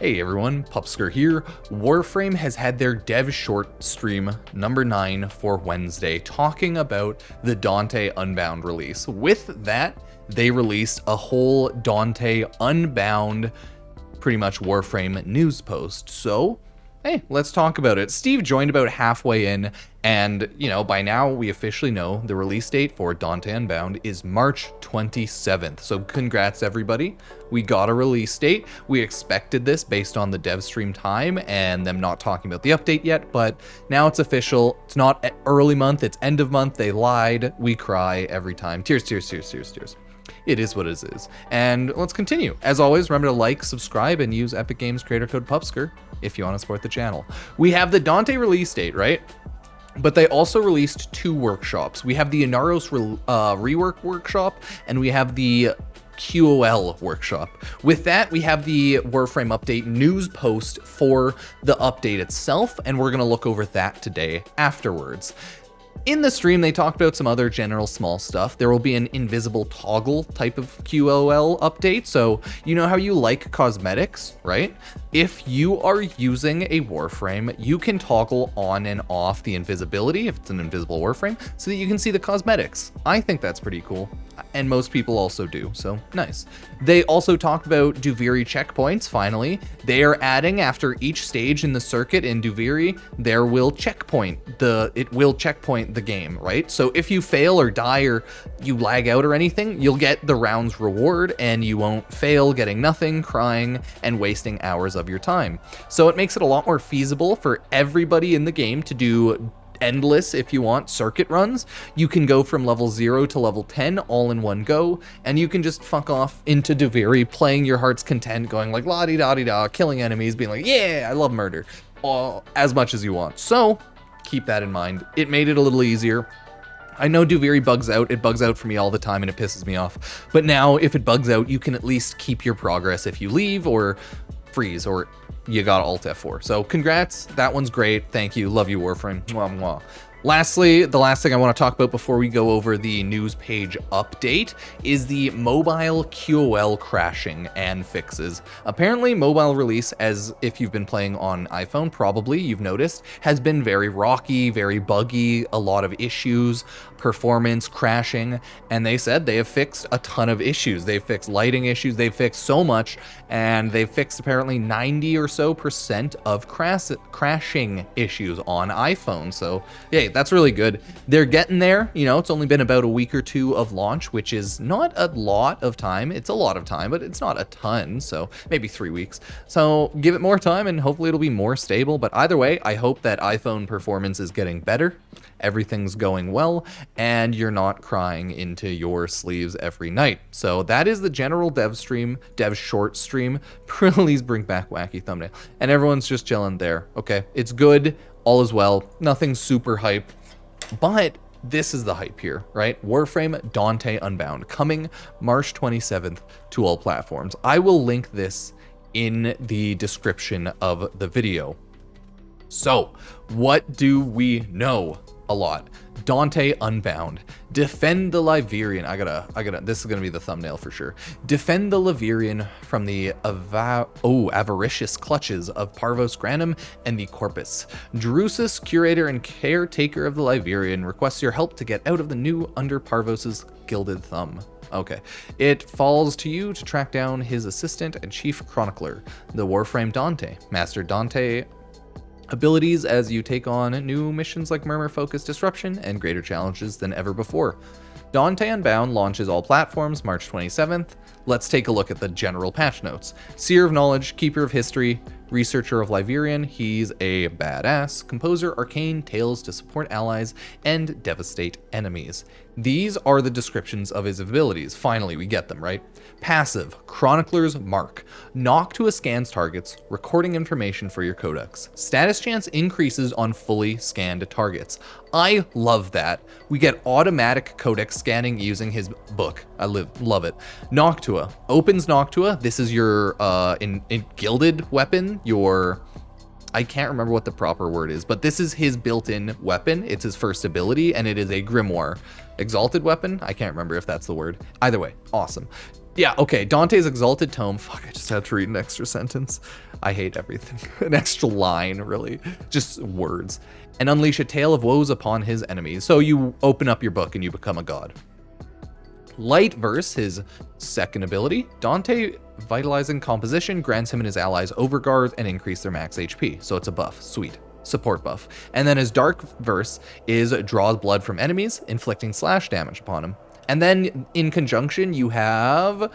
Hey everyone, Pupsker here. Warframe has had their dev short stream number 9 for Wednesday, talking about the Dante Unbound release. With that, they released a whole Dante Unbound, pretty much Warframe news post. So, hey, let's talk about it. Steve joined about halfway in, and, by now we officially know the release date for Dante Unbound is March 27th. So congrats, everybody. We got a release date. We expected this based on the dev stream time and them not talking about the update yet, but now it's official. It's not early month, it's end of month. They lied. We cry every time. Tears, tears, tears, tears, tears. It is what it is. And let's continue. As always, remember to like, subscribe, and use Epic Games creator code Pupsker if you want to support the channel. We have the Dante release date, right? But they also released 2 workshops. We have the Inaros Rework workshop, and we have the QOL workshop. With that, we have the Warframe update news post for the update itself, and we're going to look over that today afterwards. In the stream, they talked about some other general small stuff. There will be an invisible toggle type of QOL update. So you know how you like cosmetics, right? If you are using a Warframe, you can toggle on and off the invisibility if it's an invisible Warframe so that you can see the cosmetics. I think that's pretty cool. And most people also do, so nice. They also talked about Duviri checkpoints, finally. They are adding, after each stage in the circuit in Duviri, it will checkpoint the game, right? So if you fail or die or you lag out or anything, you'll get the round's reward and you won't fail getting nothing, crying, and wasting hours of your time. So it makes it a lot more feasible for everybody in the game to do endless, if you want, circuit runs. You can go from level 0 to level 10 all in one go, and you can just fuck off into Duviri, playing your heart's content, going like la-di-da-di-da, killing enemies, being like, yeah, I love murder, as much as you want. So keep that in mind. It made it a little easier. I know Duviri bugs out. It bugs out for me all the time and it pisses me off. But now if it bugs out, you can at least keep your progress if you leave or freeze or you got Alt F4. So congrats, that one's great. Thank you, love you, Warframe. Mwah, mwah. Lastly, the last thing I want to talk about before we go over the news page update is the mobile QOL crashing and fixes. Apparently, mobile release, as if you've been playing on iPhone, probably you've noticed, has been very rocky, very buggy, a lot of issues, performance, crashing, and they said they have fixed a ton of issues. They've fixed lighting issues, they've fixed so much, and they've fixed apparently 90% or so of crashing issues on iPhone. So, yeah, that's really good. They're getting there. It's only been about a week or 2 of launch, which is not a lot of time. It's a lot of time, but it's not a ton. So maybe 3 weeks. So give it more time and hopefully it'll be more stable. But either way, I hope that iPhone performance is getting better. Everything's going well and you're not crying into your sleeves every night. So that is the general dev short stream. Please bring back wacky thumbnail. And everyone's just chilling there. Okay, it's good. All is well, nothing super hype, but this is the hype here, right? Warframe Dante Unbound, coming March 27th to all platforms. I will link this in the description of the video. So, what do we know? A lot. Dante Unbound. Defend the Liverian. This is gonna be the thumbnail for sure. Defend the Liverian from the avaricious clutches of Parvos Granum and the Corpus. Drusus, curator and caretaker of the Liverian, requests your help to get out of the new under Parvos's gilded thumb. Okay. It falls to you to track down his assistant and chief chronicler, the Warframe Dante. Master Dante abilities as you take on new missions like Murmur Focus Disruption and greater challenges than ever before. Dante Unbound launches all platforms March 27th. Let's take a look at the general patch notes. Seer of Knowledge, Keeper of History, Researcher of Liverian, he's a badass. Composer Arcane Tales to support allies and devastate enemies. These are the descriptions of his abilities. Finally, we get them, right? Passive, Chronicler's Mark. Knock to a scans targets, recording information for your codex. Status chance increases on fully scanned targets. I love that. We get automatic codex scanning using his book. I love it. Noctua. Opens Noctua. This is your in gilded weapon, I can't remember what the proper word is, but this is his built-in weapon. It's his first ability, and it is a grimoire. Exalted weapon? I can't remember if that's the word. Either way, awesome. Yeah, okay, Dante's Exalted Tome. Fuck, I just had to read an extra sentence. I hate everything. An extra line, really. Just words. And unleash a tale of woes upon his enemies. So you open up your book and you become a god. Light Verse, his second ability. Dante Vitalizing Composition grants him and his allies overguard and increase their max HP. So it's a buff. Sweet. Support buff. And then his Dark Verse is draws blood from enemies, inflicting slash damage upon him. And then in conjunction, you have,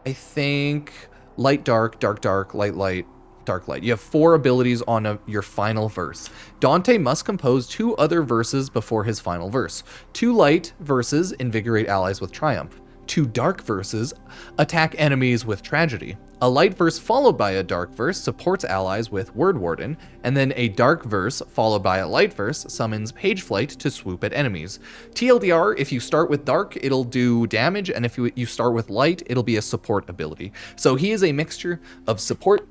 I think, Light Dark, Dark Dark, Light Light, Dark Light. You have 4 abilities on your final verse. Dante must compose 2 other verses before his final verse. 2 light verses invigorate allies with triumph. 2 dark verses attack enemies with tragedy. A light verse followed by a dark verse supports allies with Word Warden, and then a dark verse followed by a light verse summons Page Flight to swoop at enemies. TLDR, if you start with dark, it'll do damage, and if you start with light, it'll be a support ability. So he is a mixture of support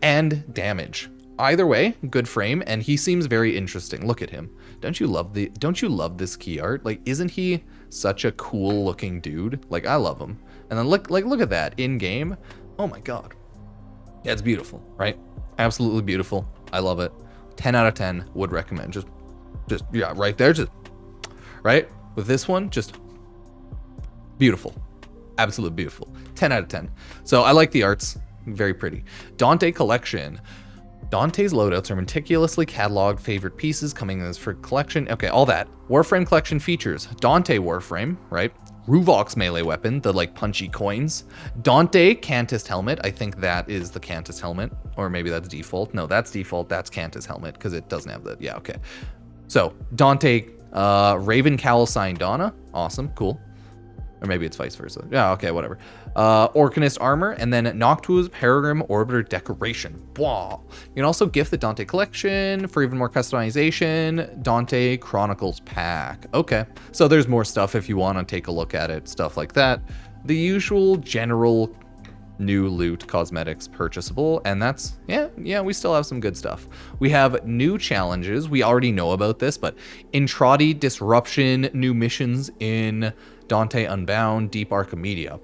and damage. Either way, good frame, and he seems very interesting. Look at him. Don't you love this key art? Like, isn't he such a cool looking dude? Like, I love him. And then look at that in game. Oh my god. Yeah, it's beautiful, right? Absolutely beautiful. I love it. 10 out of 10 would recommend. Just yeah, right there, just right? With this one, just beautiful. Absolutely beautiful. 10 out of 10. So I like the arts. Very pretty. Dante Collection. Dante's loadouts are meticulously cataloged favorite pieces coming in for collection. Okay, all that. Warframe collection features Dante Warframe, right? Ruvox melee weapon, the like punchy coins. Dante Cantus helmet. I think that is the Cantus helmet, or maybe that's default. No, that's default. That's Cantus helmet because it doesn't have the. Yeah, okay. So Dante Raven Cowl Sign Donna. Awesome, cool. Or maybe it's vice versa. Yeah, okay, whatever. Orcanist armor, and then Noctua's Peregrine Orbiter decoration. Wow. You can also gift the Dante collection for even more customization. Dante Chronicles pack. Okay, so there's more stuff if you want to take a look at it, stuff like that. The usual general new loot, cosmetics, purchasable, and that's, yeah, we still have some good stuff. We have new challenges. We already know about this, but Intradi Disruption, new missions in Dante Unbound, Deep Archimedia.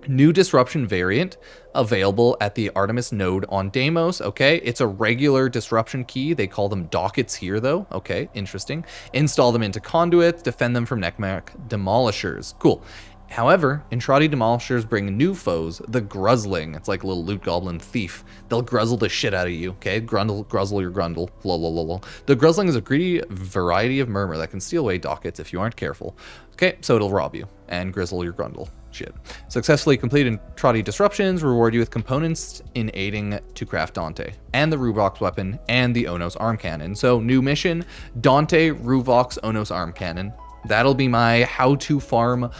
New disruption variant available at the Artemis node on Deimos. Okay, it's a regular disruption key. They call them dockets here though. Okay, interesting. Install them into conduits, defend them from Necmac demolishers. Cool. However, Intradi demolishers bring new foes, the Gruzzling. It's like a little loot goblin thief. They'll gruzzle the shit out of you, okay? Gruzzle your grundle. Lol. The Gruzzling is a greedy variety of murmur that can steal away dockets if you aren't careful. Okay, so it'll rob you and grizzle your grundle. Shit. Successfully completed Intradi disruptions reward you with components in aiding to craft Dante, and the Ruvox weapon, and the Onos arm cannon. So, new mission, Dante Ruvox Onos arm cannon. That'll be my how to farm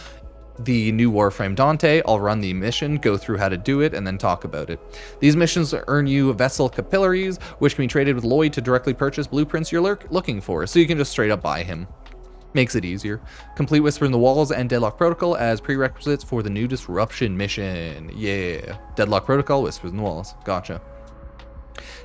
the new Warframe Dante. I'll run the mission, go through how to do it, and then talk about it. These missions earn you Vessel Capillaries, which can be traded with Lloyd to directly purchase blueprints you're looking for, so you can just straight up buy him. Makes it easier. Complete Whisper in the Walls and Deadlock Protocol as prerequisites for the new Disruption mission. Yeah. Deadlock Protocol, Whispers in the Walls. Gotcha.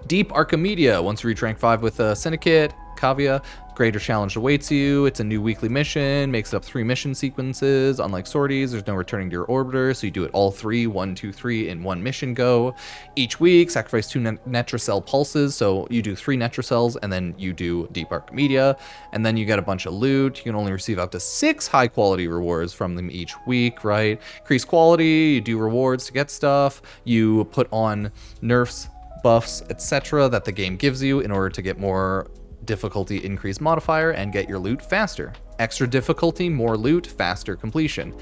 Deep Archimedia. Once you reach rank 5 with Syndicate, Kavia, greater challenge awaits you. It's a new weekly mission, makes up 3 mission sequences. Unlike sorties, there's no returning to your orbiter, so you do it all 3, 1, 2, 3 in one mission go. Each week, sacrifice 2 Netracell pulses, so you do 3 Netracells, and then you do Deep Archimedia, and then you get a bunch of loot. You can only receive up to 6 high quality rewards from them each week, right? Increase quality, you do rewards to get stuff, you put on nerfs, buffs, etc. that the game gives you in order to get more difficulty increase modifier and get your loot faster. Extra difficulty, more loot, faster completion.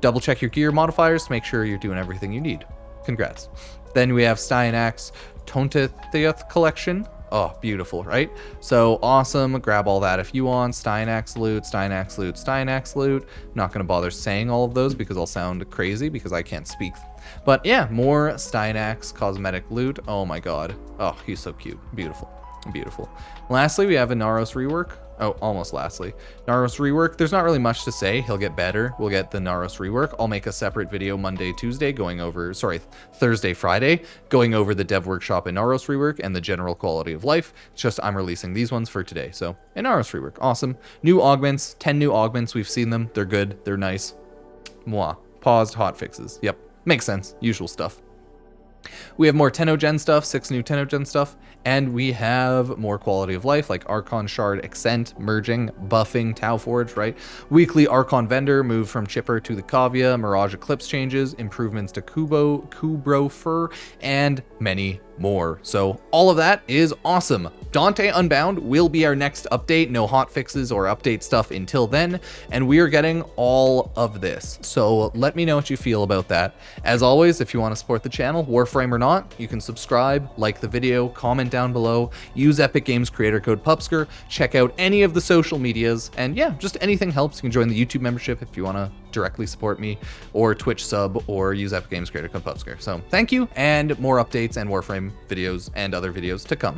Double check your gear modifiers to make sure you're doing everything you need. Congrats. Then we have Styanax Tontatheoth collection. Oh, beautiful, right? So awesome. Grab all that if you want. Styanax loot, Styanax loot, Styanax loot. I'm not going to bother saying all of those because I'll sound crazy because I can't speak. But yeah, more Styanax cosmetic loot. Oh my god. Oh, he's so cute. Beautiful. Beautiful. Lastly, we have Inaros Rework. Oh, almost lastly. Inaros Rework, there's not really much to say. He'll get better. We'll get the Inaros Rework. I'll make a separate video Thursday, Friday, going over the Dev Workshop Inaros Rework and the general quality of life. It's just I'm releasing these ones for today. So, Inaros Rework, awesome. New augments, 10 new augments. We've seen them. They're good. They're nice. Mwah. paused hotfixes. Yep, makes sense. Usual stuff. We have more Tennogen stuff, 6 new Tennogen stuff, and we have more quality of life like Archon Shard Accent, merging, buffing, Tau Forge, right? Weekly Archon Vendor, move from Chipper to the Kavia, Mirage Eclipse changes, improvements to Kubro Fur, and many more. So all of that is awesome. Dante Unbound will be our next update. No hotfixes or update stuff until then, and we are getting all of this. So let me know what you feel about that. As always, if you want to support the channel, Warframe or not, you can subscribe, like the video, comment down below, use Epic Games creator code Pupsker, check out any of the social medias, and yeah, just anything helps. You can join the YouTube membership if you want to directly support me, or Twitch sub, or use Epic Games creator code Pupsker. So thank you, and more updates and Warframe videos and other videos to come.